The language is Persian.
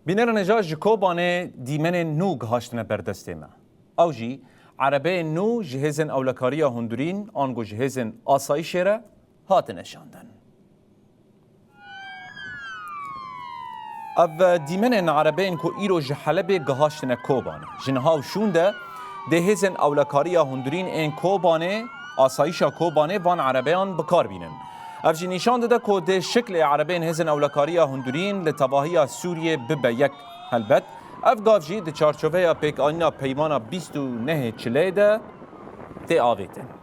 بینر نجاج کوبانه دیمن نو گهاشتن بردسته ما. او جی عربه نو جهیزن اولکاریا هندورین آنگو جهیزن آسایشی را هات نشاندن. او دیمن عربه کو ایرو جحلب گهاشتن کوبانه. جنها و شونده دهیزن اولکاریا هندورین این کوبانه آسایشا کوبانه وان عربیان بکار بینن. افجی نشان داده که ده شکل عربین هیزن اولکاریا هندورین لطواهی سوریه ببه یک هلبت اف گاف جی ده چارچوبه پیک آنینا پیمانا 29 چله ده تی آویتن.